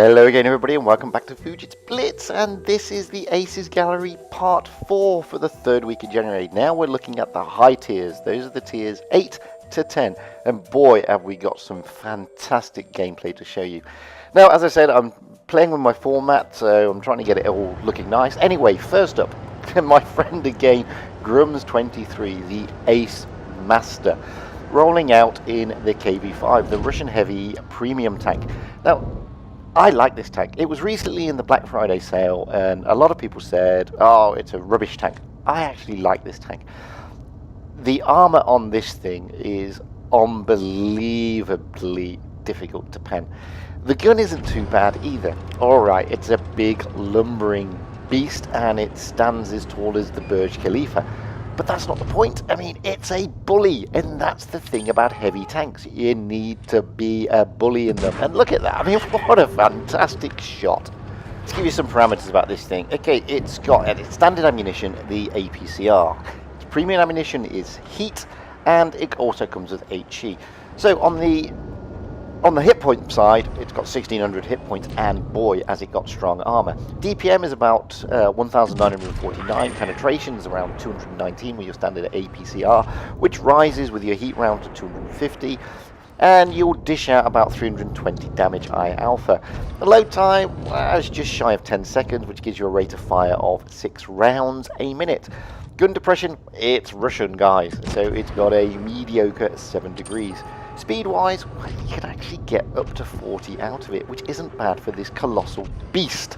Hello again everybody and welcome back to Fujit's Blitz, and this is the Aces Gallery Part 4 for the third week of January. Now we're looking at the high tiers. Those are the tiers 8 to 10, and boy have we got some fantastic gameplay to show you. Now, as I said, I'm playing with my format, so I'm trying to get it all looking nice. Anyway, first up, my friend again, Grums23, the Ace Master, rolling out in the KV-5, the Russian Heavy Premium tank. Now, I like this tank. It was recently in the Black Friday sale, and a lot of people said, oh, it's a rubbish tank. I actually like this tank. The armor on this thing is unbelievably difficult to pen. The gun isn't too bad either. Alright, it's a big lumbering beast, and it stands as tall as the Burj Khalifa. But that's not the point. I mean, it's a bully, and that's the thing about heavy tanks. You need to be a bully in them. And look at that. I mean, what a fantastic shot. Let's give you some parameters about this thing. Okay, it's got its standard ammunition, the APCR. Its premium ammunition is heat, and it also comes with HE. So on the hit point side, it's got 1600 hit points, and boy, has it got strong armor. DPM is about 1949, penetration is around 219 with your standard APCR, which rises with your heat round to 250, and you'll dish out about 320 damage I alpha. The load time is just shy of 10 seconds, which gives you a rate of fire of 6 rounds a minute. Gun depression, it's Russian, guys, so it's got a mediocre 7 degrees. Speed-wise, well, you can actually get up to 40 out of it, which isn't bad for this colossal beast.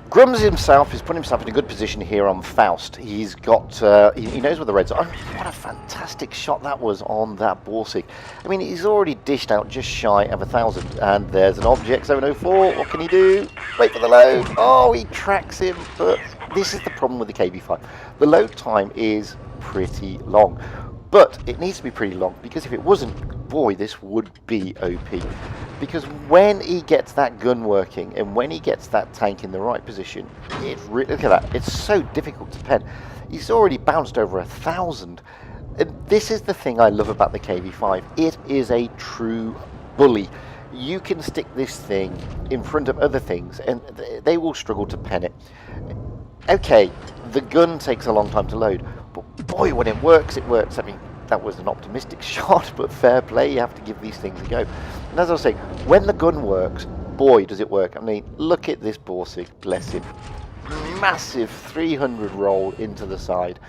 Grums himself has put himself in a good position here on Faust. He's got, he knows where the reds are. I mean, what a fantastic shot that was on that Borsig. I mean, he's already dished out just shy of 1,000, and there's an object 704. What can he do? Wait for the load. Oh, he tracks him, but this is the problem with the KV-5. The load time is pretty long. But it needs to be pretty long, because if it wasn't, boy, this would be OP. Because when he gets that gun working, and when he gets that tank in the right position, look at that, it's so difficult to pen. He's already bounced over 1,000. And this is the thing I love about the KV-5. It is a true bully. You can stick this thing in front of other things, and they will struggle to pen it. Okay, the gun takes a long time to load, but boy, when it works, it works. I mean, that was an optimistic shot, but fair play, you have to give these things a go. And as I was saying, when the gun works, boy, does it work. I mean, look at this Borsig, bless him. Massive 300 roll into the side.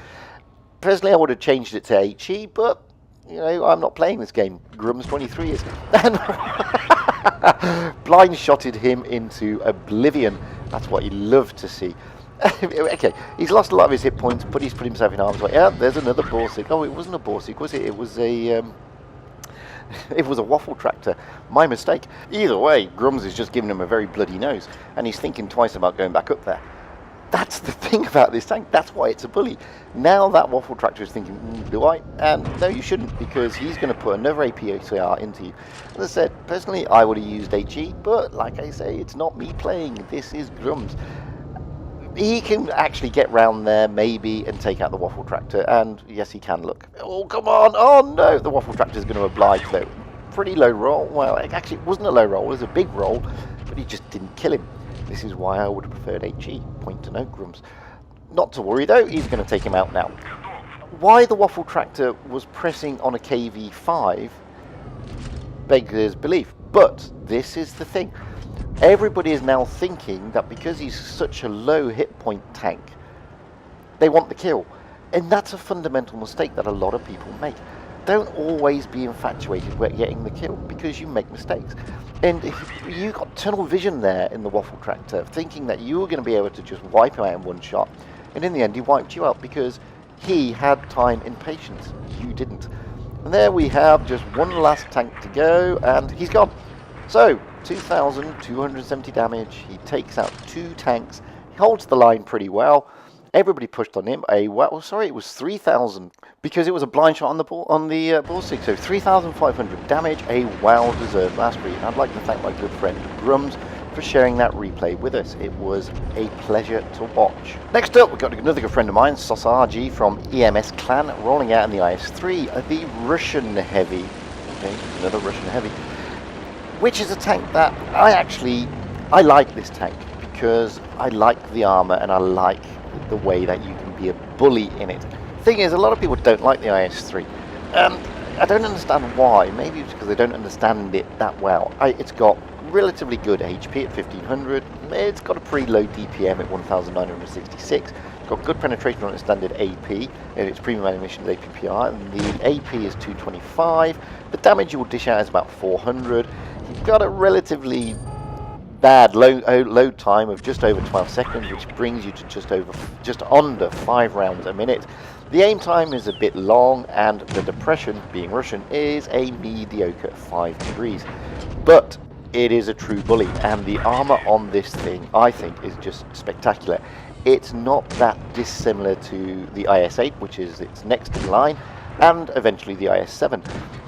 Personally, I would have changed it to HE, but, you know, I'm not playing this game. Grums23 is. Blind shotted him into oblivion. That's what you love to see. Okay, he's lost a lot of his hit points, but he's put himself in harm's way. Yeah, there's another Borsig. Oh, it wasn't a Borsig, was it? It was a it was a waffle tractor. My mistake. Either way, Grums is just giving him a very bloody nose, and he's thinking twice about going back up there. That's the thing about this tank. That's why it's a bully. Now that waffle tractor is thinking, do I? And no, you shouldn't, because he's going to put another APCR into you. As I said, personally, I would have used HE, but like I say, it's not me playing. This is Grums. He can actually get round there, maybe, and take out the waffle tractor. And yes, he can. Look. Oh, come on. Oh, no. The waffle tractor is going to oblige, though. Pretty low roll. Well, actually, it wasn't a low roll. It was a big roll, but he just didn't kill him. This is why I would have preferred HE. Point to note, Grums. Not to worry, though. He's going to take him out now. Why the waffle tractor was pressing on a KV-5 beggars belief. But this is the thing. Everybody is now thinking that because he's such a low hit point tank, they want the kill. And that's a fundamental mistake that a lot of people make. Don't always be infatuated with getting the kill, because you make mistakes. And if you got tunnel vision there in the waffle tractor, thinking that you were going to be able to just wipe him out in one shot, and in the end he wiped you out because he had time and patience. You didn't. And there we have just one last tank to go, and he's gone. So 2,270 damage. He takes out 2 tanks. He holds the line pretty well. Everybody pushed on him. Well, sorry, it was 3,000, because it was a blind shot on the Borsig. So 3,500 damage. A well-deserved mastery. And I'd like to thank my good friend Grums for sharing that replay with us. It was a pleasure to watch. Next up, we've got another good friend of mine, SausagEe from EMS Clan, rolling out in the IS-3, the Russian Heavy. Okay, another Russian Heavy. Which is a tank that I I like this tank because I like the armor and I like the way that you can be a bully in it. Thing is, a lot of people don't like the IS-3. I don't understand why. Maybe it's because they don't understand it that well. It's got relatively good HP at 1500. It's got a pretty low DPM at 1966. It's got good penetration on its standard AP and its premium ammunition is APPR, and the AP is 225. The damage you will dish out is about 400. You've got a relatively bad load time of just over 12 seconds, which brings you to just under 5 rounds a minute. The aim time is a bit long, and the depression, being Russian, is a mediocre 5 degrees. But it is a true bully, and the armor on this thing, I think, is just spectacular. It's not that dissimilar to the IS-8, which is its next in line, and eventually the IS-7.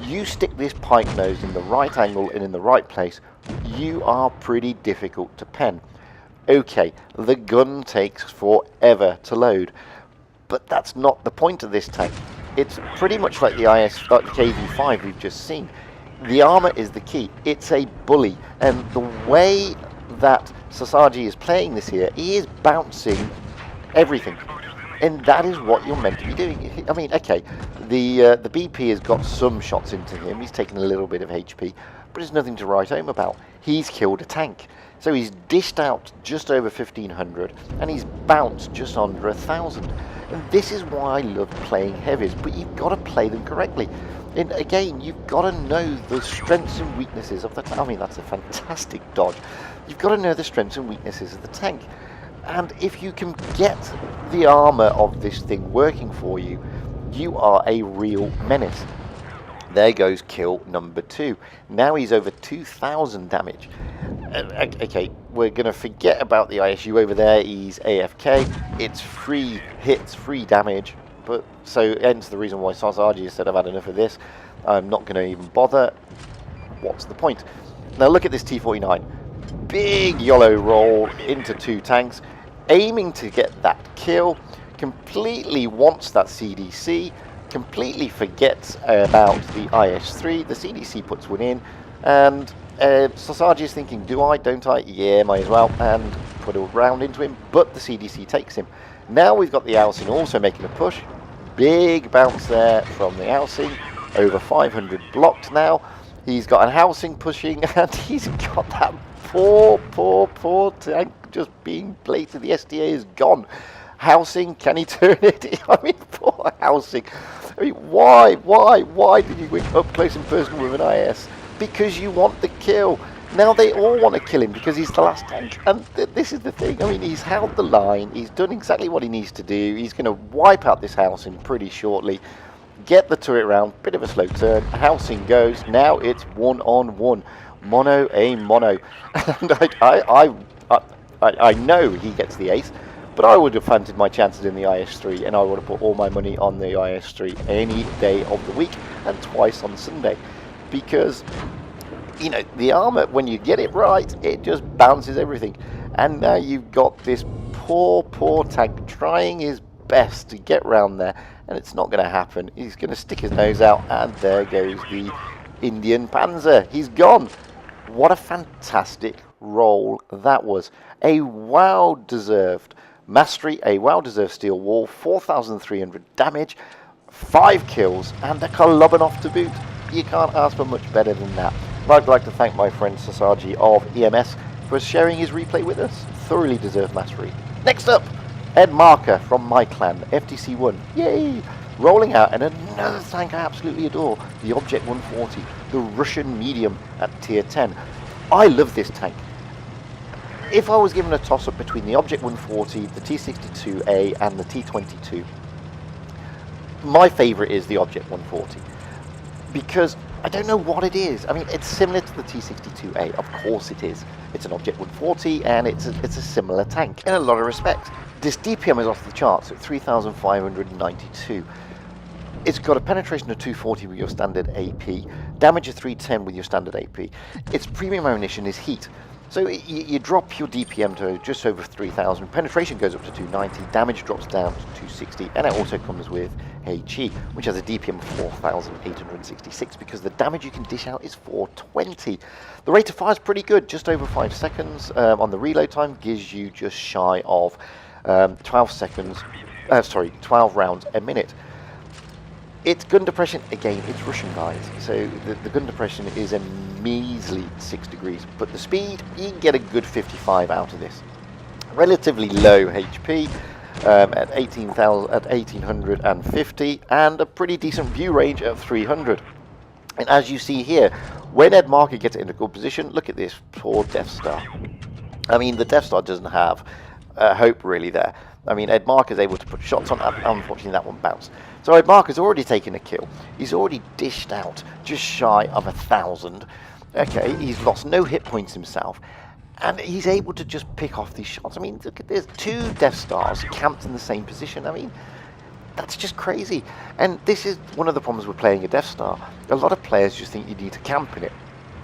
You stick this pike nose in the right angle and in the right place, you are pretty difficult to pen. Okay, the gun takes forever to load, but that's not the point of this tank. It's pretty much like the KV-5 we've just seen. The armor is the key. It's a bully, and the way that SausagEe is playing this here, he is bouncing everything, and that is what you're meant to be doing. I mean, okay, the BP has got some shots into him. He's taken a little bit of HP, but it's nothing to write home about. He's killed a tank. So he's dished out just over 1500, and he's bounced just under 1000. And this is why I love playing heavies, but you've got to play them correctly. And again, you've got to know the strengths and weaknesses of the tank. I mean, that's a fantastic dodge. You've got to know the strengths and weaknesses of the tank. And if you can get the armor of this thing working for you, you are a real menace. There goes kill number 2. Now he's over 2000 damage. Okay, we're going to forget about the ISU over there. He's AFK. It's free hits, free damage. But so hence the reason why SausagEe said, I've had enough of this. I'm not going to even bother. What's the point? Now look at this T-49. Big YOLO roll into 2 tanks, aiming to get that kill. Completely wants that CDC. Completely forgets about the IS-3. The CDC puts one in, and SausagEe is thinking, do I, don't I? Yeah, might as well, and put a round into him, but the CDC takes him. Now we've got the Housing also making a push. Big bounce there from the Housing, over 500 blocked now. He's got a Housing pushing, and he's got that poor tank just being bladed. The SDA is gone. Housing, can he turn it? I mean, poor Housing. I mean, why did you go up close and personal with an IS? Because you want the kill. Now they all want to kill him because he's the last tank. And this is the thing. I mean, he's held the line. He's done exactly what he needs to do. He's going to wipe out this Housing pretty shortly. Get the turret round. Bit of a slow turn. Housing goes. Now it's 1-on-1. Mono a mono. And I know he gets the ace. But I would have fancied my chances in the IS-3, and I would have put all my money on the IS-3 any day of the week and twice on Sunday. Because, you know, the armor, when you get it right, it just bounces everything. And now you've got this poor tank trying his best to get round there, and it's not going to happen. He's going to stick his nose out, and there goes the Indian Panzer. He's gone. What a fantastic roll that was. A well-deserved mastery, a well-deserved steel wall, 4,300 damage, 5 kills, and a Kolobanoff to boot. You can't ask for much better than that. I'd like to thank my friend SausagEe of EMS for sharing his replay with us. Thoroughly deserved mastery. Next up, Edmarca from my clan, FTC1. Yay! Rolling out, and another tank I absolutely adore, the Object 140, the Russian medium at tier 10. I love this tank. If I was given a toss-up between the Object 140, the T62A, and the T22, my favourite is the Object 140. Because I don't know what it is. I mean, it's similar to the T62A. Of course it is. It's an Object 140, and it's a similar tank in a lot of respects. This DPM is off the charts at 3,592. It's got a penetration of 240 with your standard AP, damage of 310 with your standard AP. Its premium ammunition is heat. So you drop your DPM to just over 3,000, penetration goes up to 290, damage drops down to 260, and it also comes with HE, which has a DPM of 4,866 because the damage you can dish out is 420. The rate of fire is pretty good, just over 5 seconds. On the reload time gives you just shy of 12 rounds a minute. It's gun depression, again, it's Russian, guys, so the gun depression is a measly 6 degrees, but the speed, you can get a good 55 out of this. Relatively low HP at 1850, and a pretty decent view range at 300. And as you see here, when Edmarca gets into good position, look at this poor Death Star. I mean, the Death Star doesn't have hope really there. I mean, Edmarca is able to put shots on, unfortunately that one bounced. So Edmarca's already taken a kill. He's already dished out just shy of 1,000. Okay, he's lost no hit points himself. And he's able to just pick off these shots. I mean, look at this. 2 Death Stars camped in the same position. I mean, that's just crazy. And this is one of the problems with playing a Death Star. A lot of players just think you need to camp in it.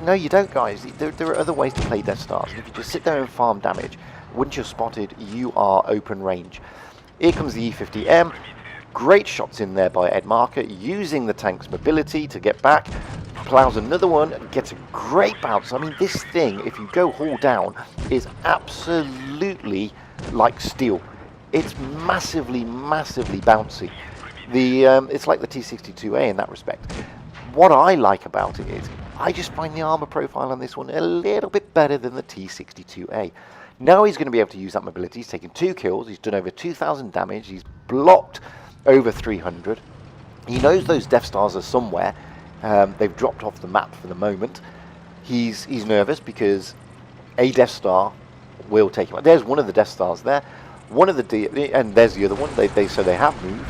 No, you don't, guys. There are other ways to play Death Stars. If you just sit there and farm damage, once you're spotted, you are open range. Here comes the E50M. Great shots in there by Edmarca, using the tank's mobility to get back. Plows another one, gets a great bounce. I mean, this thing, if you go hull down, is absolutely like steel. It's massively, massively bouncy. It's like the T62A in that respect. What I like about it is, I just find the armor profile on this one a little bit better than the T62A. Now he's going to be able to use that mobility. He's taken 2 kills, he's done over 2,000 damage, he's blocked over 300. He knows those Death Stars are somewhere. They've dropped off the map for the moment. He's nervous because a Death Star will take him out. There's one of the Death Stars there. One of the and there's the other one. So they have moved.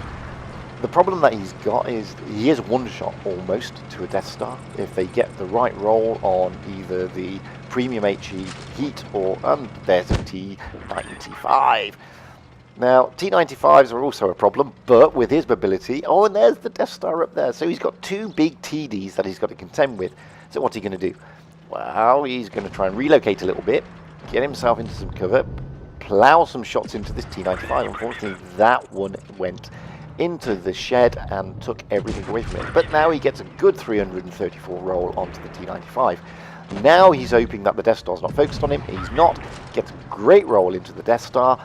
The problem that he's got is he is one shot almost to a Death Star if they get the right roll on either the premium HE heat or there's a T95. Now, T95s are also a problem, but with his mobility, oh, and there's the Death Star up there. So he's got 2 big TDs that he's got to contend with. So what's he going to do? Well, he's going to try and relocate a little bit, get himself into some cover, plow some shots into this T95. Unfortunately, that one went into the shed and took everything away from it. But now he gets a good 334 roll onto the T95. Now he's hoping that the Death Star's not focused on him. He's not. Gets a great roll into the Death Star.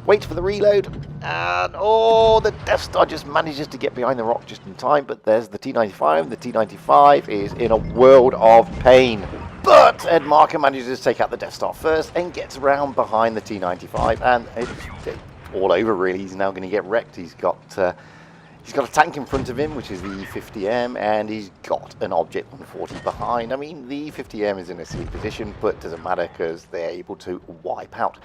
Waits for the reload, and oh, the Death Star just manages to get behind the rock just in time, but there's the T95. The T95 is in a world of pain. But Edmarca manages to take out the Death Star first and gets around behind the T95, and it's all over really. He's now going to get wrecked. He's got a tank in front of him, which is the E50M, and he's got an Object 140 behind. I mean, the E50M is in a silly position, but it doesn't matter because they're able to wipe out.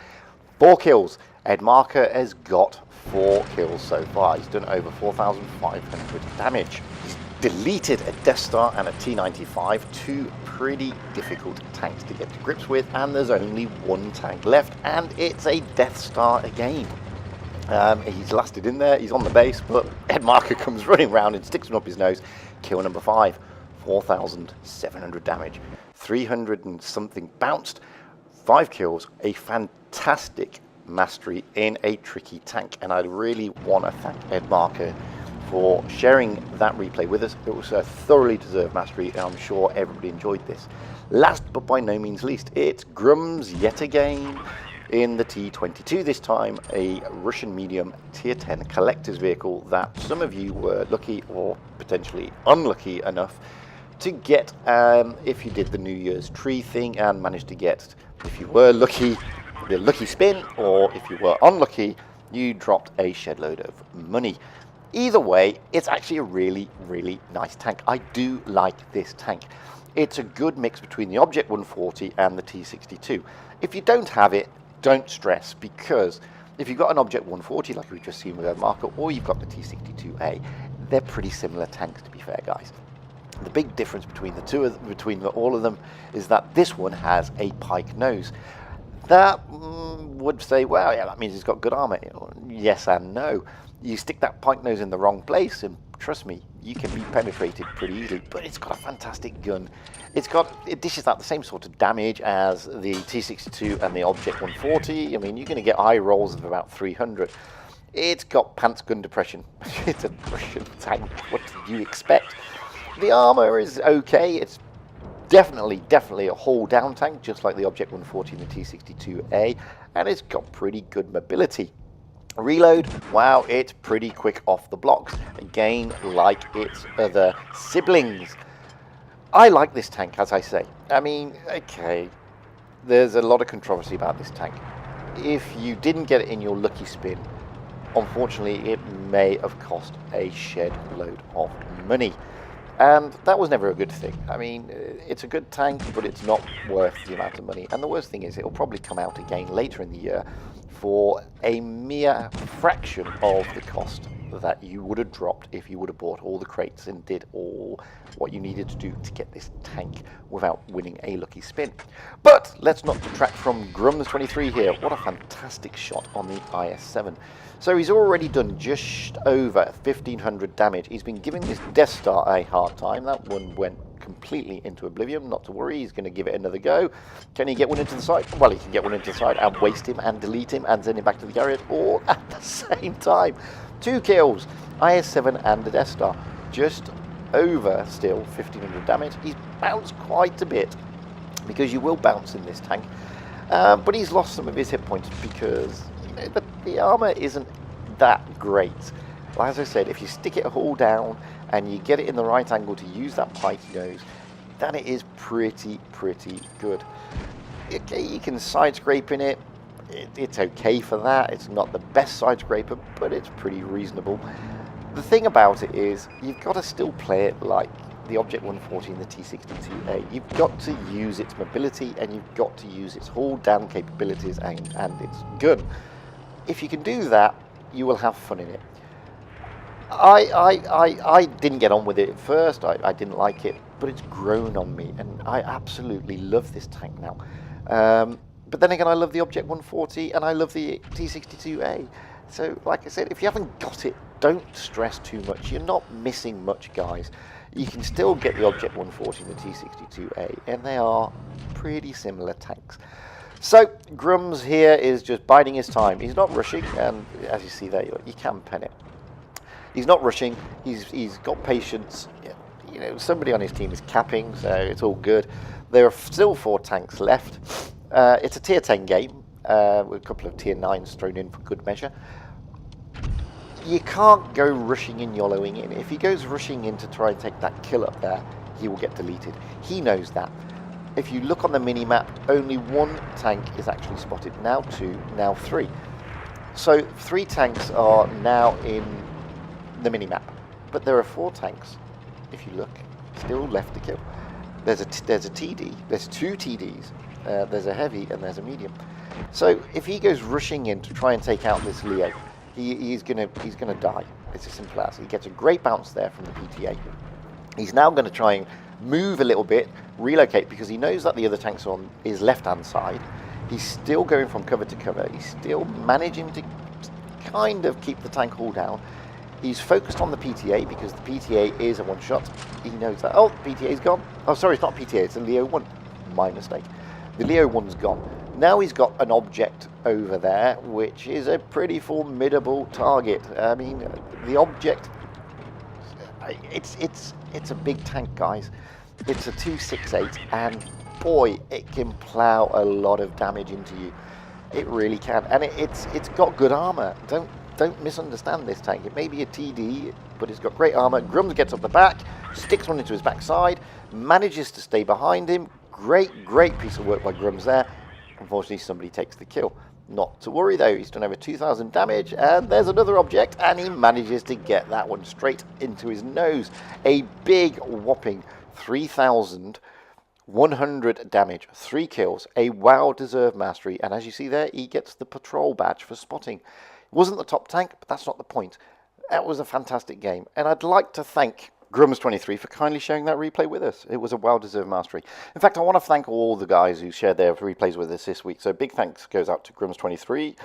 4 kills. Edmarca has got 4 kills so far. He's done over 4,500 damage. He's deleted a Death Star and a T95, 2 pretty difficult tanks to get to grips with, and there's only 1 tank left, and it's a Death Star again. He's lasted in there, he's on the base, but Edmarca comes running around and sticks him up his nose. Kill number 5, 4,700 damage, 300 and something bounced, 5 kills, a fantastic mastery in a tricky tank, and I really want to thank Edmarca for sharing that replay with us. It was a thoroughly deserved mastery, and I'm sure everybody enjoyed this. Last but by no means least, it's Grums yet again in the T22, this time a Russian medium tier 10 collector's vehicle that some of you were lucky or potentially unlucky enough to get if you did the New Year's tree thing and managed to get, if you were lucky, the lucky spin, or if you were unlucky, you dropped a shed load of money. Either way, it's actually a really, really nice tank. I do like this tank. It's a good mix between the Object 140 and the T62. If you don't have it, don't stress, because if you've got an Object 140 like we've just seen with Edmarca, or you've got the T62A, they're pretty similar tanks, to be fair, guys. The big difference between all of them is that this one has a pike nose. That would say, well, yeah, that means it's got good armor. Yes and no. You stick that pike nose in the wrong place, and trust me, you can be penetrated pretty easily, but it's got a fantastic gun. It dishes out the same sort of damage as the T62 and the Object 140. I mean, you're going to get eye rolls of about 300. It's got pants gun depression. It's a Russian tank. What do you expect? The armor is okay. It's definitely a hull down tank, just like the Object 140 and the T62A, and it's got pretty good mobility. Reload, wow, it's pretty quick off the blocks. Again, like its other siblings. I like this tank, as I say. I mean, okay, there's a lot of controversy about this tank. If you didn't get it in your lucky spin, unfortunately, it may have cost a shed load of money. And that was never a good thing. I mean, it's a good tank, but it's not worth the amount of money. And the worst thing is, it'll probably come out again later in the year for a mere fraction of the cost that you would have dropped if you would have bought all the crates and did all what you needed to do to get this tank without winning a lucky spin. But let's not detract from Grums23 here. What a fantastic shot on the IS-7. So he's already done just over 1,500 damage. He's been giving this Death Star a hard time. That one went completely into oblivion. Not to worry, he's going to give it another go. Can he get one into the side? Well, he can get one into the side and waste him and delete him and send him back to the garage all at the same time. 2 kills, IS-7 and the Death Star. Just over still 1,500 damage. He's bounced quite a bit because you will bounce in this tank. But he's lost some of his hit points because the armor isn't that great. Well, as I said, if you stick it all down and you get it in the right angle to use that pikey nose, then it is pretty good. Okay, you can side scrape in it. It's okay for that. It's not the best side scraper, but it's pretty reasonable. The thing about it is, you've got to still play it like the Object 140 and the T62A. You've got to use its mobility and you've got to use its hull down capabilities and its gun. If you can do that, you will have fun in it. I didn't get on with it at first. I didn't like it, but it's grown on me, and I absolutely love this tank now. But then again, I love the Object 140 and I love the T62A. So, like I said, if you haven't got it, don't stress too much. You're not missing much, guys. You can still get the Object 140 and the T62A, and they are pretty similar tanks. So, Grums here is just biding his time. He's not rushing, and as you see there, you can pen it. He's not rushing. He's got patience. You know, somebody on his team is capping, so it's all good. There are still 4 tanks left. It's a tier 10 game with a couple of tier 9s thrown in for good measure. You can't go rushing and YOLOing in. If he goes rushing in to try and take that kill up there, he will get deleted. He knows that. If you look on the mini-map, only 1 tank is actually spotted. Now 2, now 3. So 3 tanks are now in the mini-map. But there are 4 tanks, if you look, still left to kill. There's a TD, there's 2 TDs, there's a heavy and there's a medium. So if he goes rushing in to try and take out this Leo, he's gonna die. It's as simple as. He gets a great bounce there from the PTA. He's now going to try and move a little bit, relocate, because he knows that the other tank's on his left-hand side. He's still going from cover to cover. He's still managing to kind of keep the tank all down. He's focused on the PTA because the PTA is a one-shot. He knows that. Oh, the PTA's gone. Oh, sorry, it's not PTA. It's a Leo 1. My mistake. The Leo 1's gone. Now he's got an object over there, which is a pretty formidable target. I mean, the object, it's a big tank, guys. It's a 268, and boy, it can plow a lot of damage into you. It really can, and it's got good armor. Don't misunderstand this tank. It may be a TD, but it's got great armor. Grums gets up the back, sticks one into his backside, manages to stay behind him. Great piece of work by Grums there. Unfortunately, somebody takes the kill. Not to worry though, he's done over 2,000 damage, and there's another object, and he manages to get that one straight into his nose. A big whopping 3,100 damage, 3 kills, a well-deserved mastery, and as you see there, he gets the patrol badge for spotting. It wasn't the top tank, but that's not the point. That was a fantastic game, and I'd like to thank Grums23 for kindly sharing that replay with us. It was a well-deserved mastery. In fact, I want to thank all the guys who shared their replays with us this week. So big thanks goes out to Grums23,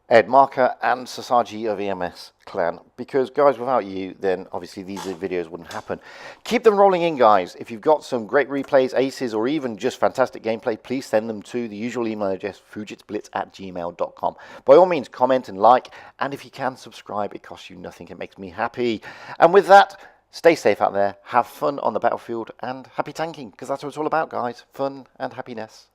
Edmarca and SausagEe of EMS clan, because guys, without you, then obviously these videos wouldn't happen. Keep them rolling in, guys. If you've got some great replays, aces, or even just fantastic gameplay, please send them to the usual email address, fujitsblitz@gmail.com. By all means, comment and like, and if you can, subscribe. It costs you nothing. It makes me happy. And with that, stay safe out there, have fun on the battlefield, and happy tanking, because that's what it's all about, guys. Fun and happiness.